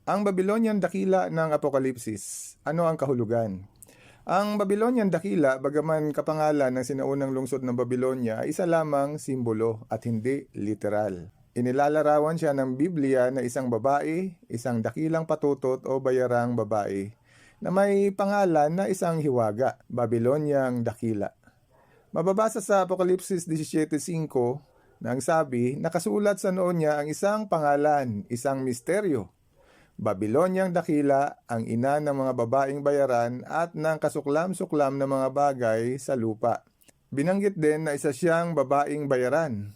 Ang Babylonian dakila ng Apokalipsis. Ano ang kahulugan? Ang Babylonian dakila, bagaman kapangalan ng sinaunang lungsod ng Babylonia, ay isa lamang simbolo at hindi literal. Inilalarawan siya ng Biblia na isang babae, isang dakilang patutot o bayarang babae, na may pangalan na isang hiwaga, Babyloniang dakila. Mababasa sa Apokalipsis 17:5 na ang sabi, nakasulat sa noon niya ang isang pangalan, isang misteryo. Babyloniang dakila, ang ina ng mga babaeng bayaran at ng kasuklam-suklam na mga bagay sa lupa. Binanggit din na isa siyang babaeng bayaran.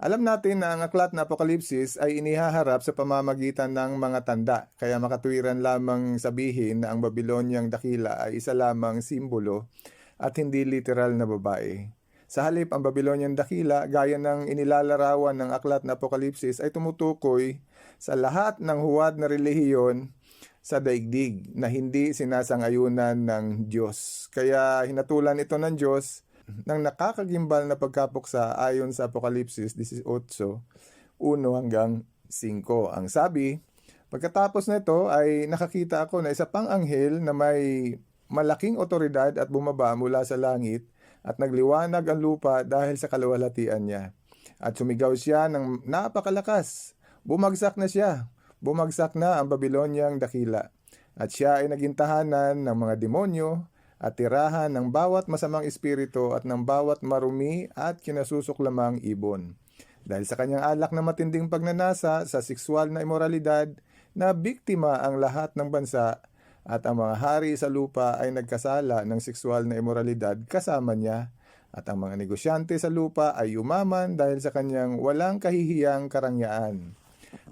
Alam natin na ang aklat na Apokalipsis ay inihaharap sa pamamagitan ng mga tanda, kaya makatuwiran lamang sabihin na ang Babyloniang dakila ay isa lamang simbolo at hindi literal na babae. Sa halip, ang Babylonian dakila, gaya ng inilalarawan ng aklat na Apokalipsis, ay tumutukoy sa lahat ng huwad na relihiyon sa daigdig na hindi sinasang-ayunan ng Diyos. Kaya hinatulan ito ng Diyos ng nakakagimbal na pagkapuksa ayon sa Apokalipsis 18:1 hanggang 5. Ang sabi, pagkatapos nito ay nakakita ako na isa pang anghel na may malaking otoridad at bumaba mula sa langit at nagliwanag ang lupa dahil sa kaluwalhatian niya. At sumigaw siya ng napakalakas. Bumagsak na siya. Bumagsak na ang Babyloniang dakila. At siya ay naging tahanan ng mga demonyo at tirahan ng bawat masamang espiritu at ng bawat marumi at kinasusuklamang ibon. Dahil sa kanyang alak na matinding pagnanasa sa sexual na imoralidad, na biktima ang lahat ng bansa at ang mga hari sa lupa ay nagkasala ng sexual na imoralidad kasama niya, at ang mga negosyante sa lupa ay yumaman dahil sa kanyang walang kahihiyang karangyaan.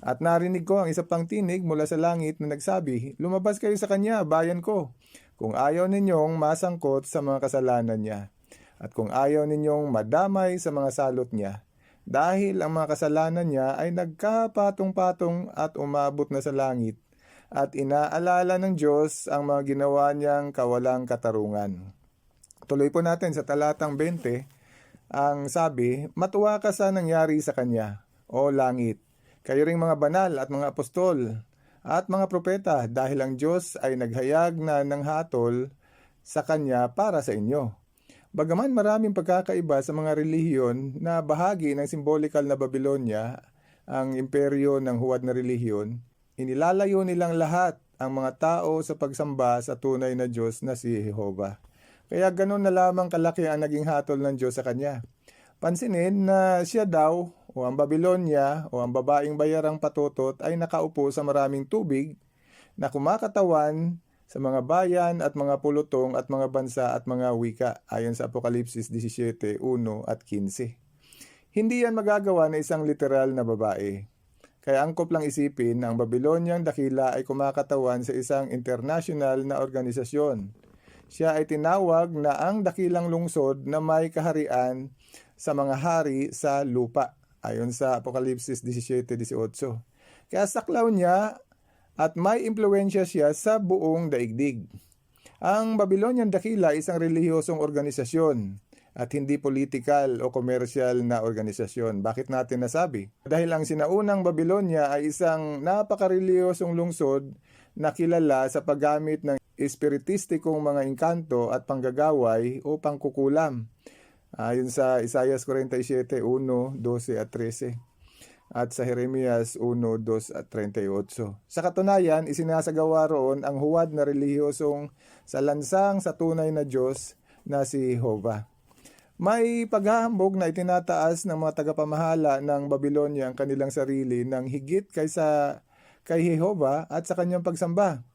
At narinig ko ang isa pang tinig mula sa langit na nagsabi, lumabas kayo sa kanya, bayan ko, kung ayaw ninyong masangkot sa mga kasalanan niya, at kung ayaw ninyong madamay sa mga salot niya, dahil ang mga kasalanan niya ay nagkapatong-patong at umabot na sa langit, at inaalala ng Diyos ang mga ginawa niyang kawalang katarungan. Tuloy po natin sa talatang 20, ang sabi, matuwa ka sa nangyari sa kanya, o langit, kayo ring mga banal at mga apostol at mga propeta, dahil ang Diyos ay naghayag na ng hatol sa kanya para sa inyo. Bagaman maraming pagkakaiba sa mga relihiyon na bahagi ng simbolikal na Babylonia, ang imperyo ng huwad na relihiyon, inilalayo nilang lahat ang mga tao sa pagsamba sa tunay na Diyos na si Jehovah. Kaya ganun na lamang kalaki ang naging hatol ng Diyos sa kanya. Pansinin na siya daw o ang Babylonia o ang babaeng bayarang patutot ay nakaupo sa maraming tubig na kumakatawan sa mga bayan at mga pulutong at mga bansa at mga wika ayon sa Apokalipsis 17:1 at 15. Hindi yan magagawa na isang literal na babae. Kaya angkop lang isipin na ang Babyloniang dakila ay kumakatawan sa isang international na organisasyon. Siya ay tinawag na ang dakilang lungsod na may kaharian sa mga hari sa lupa, ayon sa Apokalipsis 17:18. Kaya saklaw niya at may impluensya siya sa buong daigdig. Ang Babylonian dakila ay isang relihiyosong organisasyon at hindi politikal o komersyal na organisasyon. Bakit natin nasabi? Dahil ang sinaunang Babylonia ay isang napakarelihiyosong lungsod na kilala sa paggamit ng espiritistikong mga engkanto at panggagaway o pangkukulam. Ayon sa Isaias 47:1, 12 at 13. At sa Jeremias 1, 2 at 38. Sa katunayan, isinasagawa roon ang huwad na relihiyosong salansang sa tunay na Diyos na si Jehovah. May paghahambog na itinataas ng mga tagapamahala ng Babylonia ang kanilang sarili ng higit kaysa kay Jehovah at sa kanyang pagsamba.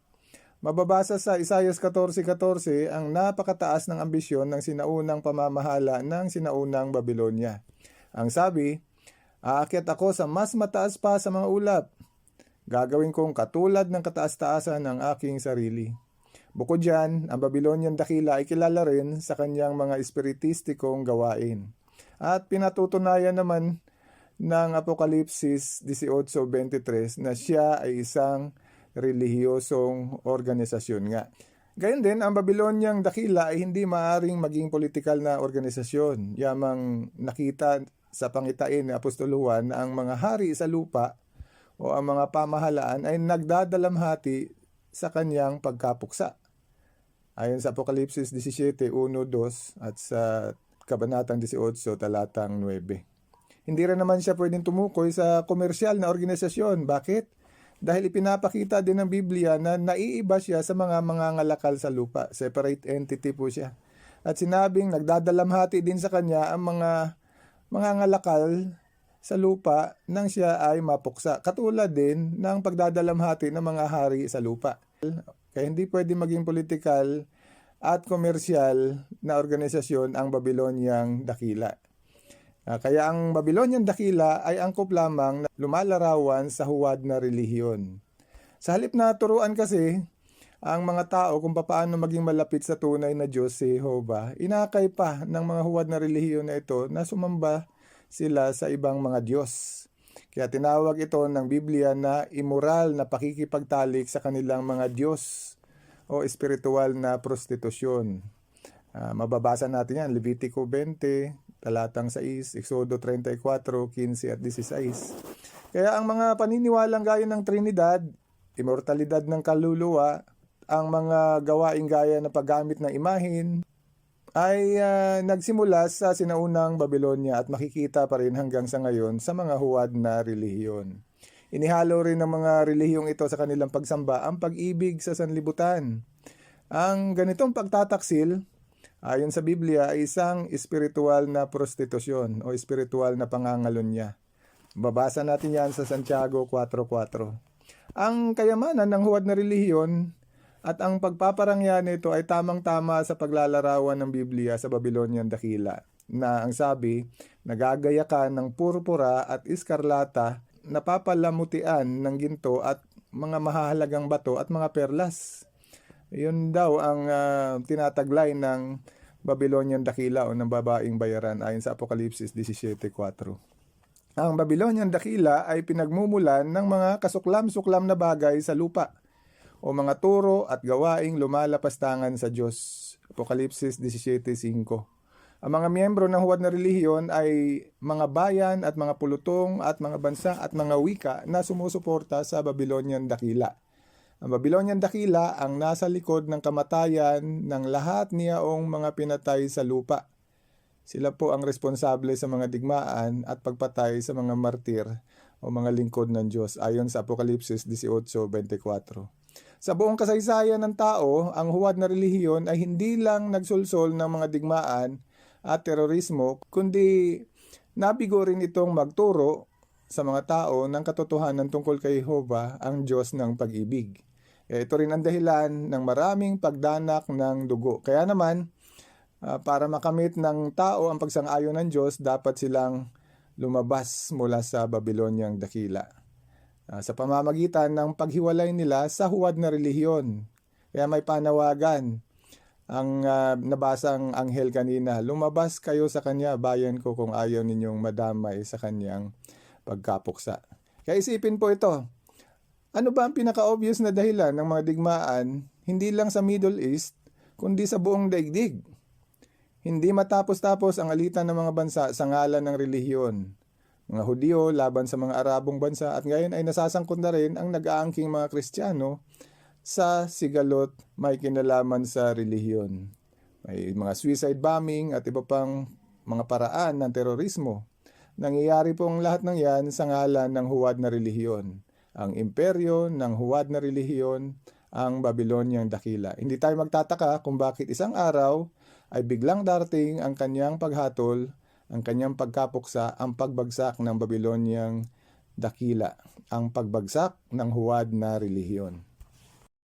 Mababasa sa Isaias 14:14 ang napakataas ng ambisyon ng sinaunang pamamahala ng sinaunang Babylonia. Ang sabi, aakyat ako sa mas mataas pa sa mga ulap. Gagawin kong katulad ng kataas-taasan ng aking sarili. Bukod dyan, ang Babylonian dakila ay kilala rin sa kanyang mga espiritistikong gawain. At pinatutunayan naman ng Apokalipsis 18:23 na siya ay isang relihiyosong organisasyon nga. Gayun din, ang Babyloniang dakila ay hindi maaaring maging politikal na organisasyon. Yamang nakita sa pangitain ni Apostol Juan na ang mga hari sa lupa o ang mga pamahalaan ay nagdadalamhati sa kanyang pagkapuksa. Ayon sa Apokalipsis 17:1, 2 at sa Kabanatang 18, talatang 9. Hindi rin naman siya pwedeng tumukoy sa komersyal na organisasyon. Bakit? Dahil ipinapakita din ng Biblia na naiiba siya sa mga mangangalakal sa lupa. Separate entity po siya. At sinabing nagdadalamhati din sa kanya ang mga mangangalakal sa lupa nang siya ay mapuksa. Katulad din ng pagdadalamhati ng mga hari sa lupa. Kaya hindi pwede maging politikal at komersyal na organisasyon ang Babilonyang dakila. Kaya ang Babylonian dakila ay angkop lamang na lumalarawan sa huwad na relihiyon. Sa halip na turuan kasi ang mga tao kung paano maging malapit sa tunay na Diyos si Jehovah, inakay pa ng mga huwad na relihiyon na ito na sumamba sila sa ibang mga Diyos. Kaya tinawag ito ng Biblia na immoral na pakikipagtalik sa kanilang mga Diyos o espiritual na prostitusyon. Mababasa natin yan, Levitico 20, talatang 6, Exodo 34, 15 at 16. Kaya ang mga paniniwalang gaya ng Trinidad, immortalidad ng kaluluwa, ang mga gawaing gaya na paggamit ng imahin, ay nagsimula sa sinaunang Babylonia at makikita pa rin hanggang sa ngayon sa mga huwad na relihiyon. Inihalo rin ng mga relihiyong ito sa kanilang pagsamba ang pag-ibig sa sanlibutan. Ang ganitong pagtataksil, ayon sa Biblia, ay isang espiritual na prostitusyon o espiritual na pangangalunya. Babasa natin yan sa Santiago 4:4. Ang kayamanan ng huwad na relihiyon at ang pagpaparangya nito ay tamang-tama sa paglalarawan ng Biblia sa Babylonian dakila, na ang sabi, nagagayakan ng purpura at iskarlata, napapalamutian ng ginto at mga mahahalagang bato at mga perlas. Yun daw ang tinataglay ng Babylonian dakila o ng babaeng bayaran ayon sa Apokalipsis 17:4. Ang Babylonian dakila ay pinagmumulan ng mga kasuklam-suklam na bagay sa lupa o mga turo at gawaing lumalapastangan sa Diyos. Apokalipsis 17:5. Ang mga miyembro ng huwad na relihiyon ay mga bayan at mga pulutong at mga bansa at mga wika na sumusuporta sa Babylonian dakila. Ang Babylonian dakila ang nasa likod ng kamatayan ng lahat niyaong mga pinatay sa lupa. Sila po ang responsable sa mga digmaan at pagpatay sa mga martir o mga lingkod ng Diyos ayon sa Apokalipsis 18:24. Sa buong kasaysayan ng tao, ang huwad na relihiyon ay hindi lang nagsulsol ng mga digmaan at terorismo, kundi nabigo rin itong magturo sa mga tao ng katotohanan tungkol kay Jehovah, ang Diyos ng pag-ibig. Ito rin ang dahilan ng maraming pagdanak ng dugo. Kaya naman, para makamit ng tao ang pagsang-ayon ng Diyos, dapat silang lumabas mula sa Babyloniang dakila. Sa pamamagitan ng paghiwalay nila sa huwad na relihiyon. Kaya may panawagan ang nabasang anghel kanina, lumabas kayo sa kanya, bayan ko, kung ayaw ninyong madamay sa kanyang pagkapuksa. Kaya isipin po ito, ano ba ang pinaka-obvious na dahilan ng mga digmaan, hindi lang sa Middle East, kundi sa buong daigdig? Hindi matapos-tapos ang alitan ng mga bansa sa ngalan ng relihiyon. Mga Hudyo laban sa mga Arabong bansa at ngayon ay nasasangkot na rin ang nag-aangking mga Kristiyano sa sigalot may kinalaman sa relihiyon. May mga suicide bombing at iba pang mga paraan ng terorismo. Nangyayari pong lahat ng yan sa ngalan ng huwad na relihiyon. Ang imperyo ng huwad na relihiyon, ang Babyloniang dakila. Hindi tayo magtataka kung bakit isang araw ay biglang darating ang kanyang paghatol, ang kanyang pagkapuksa, ang pagbagsak ng Babyloniang dakila, ang pagbagsak ng huwad na relihiyon.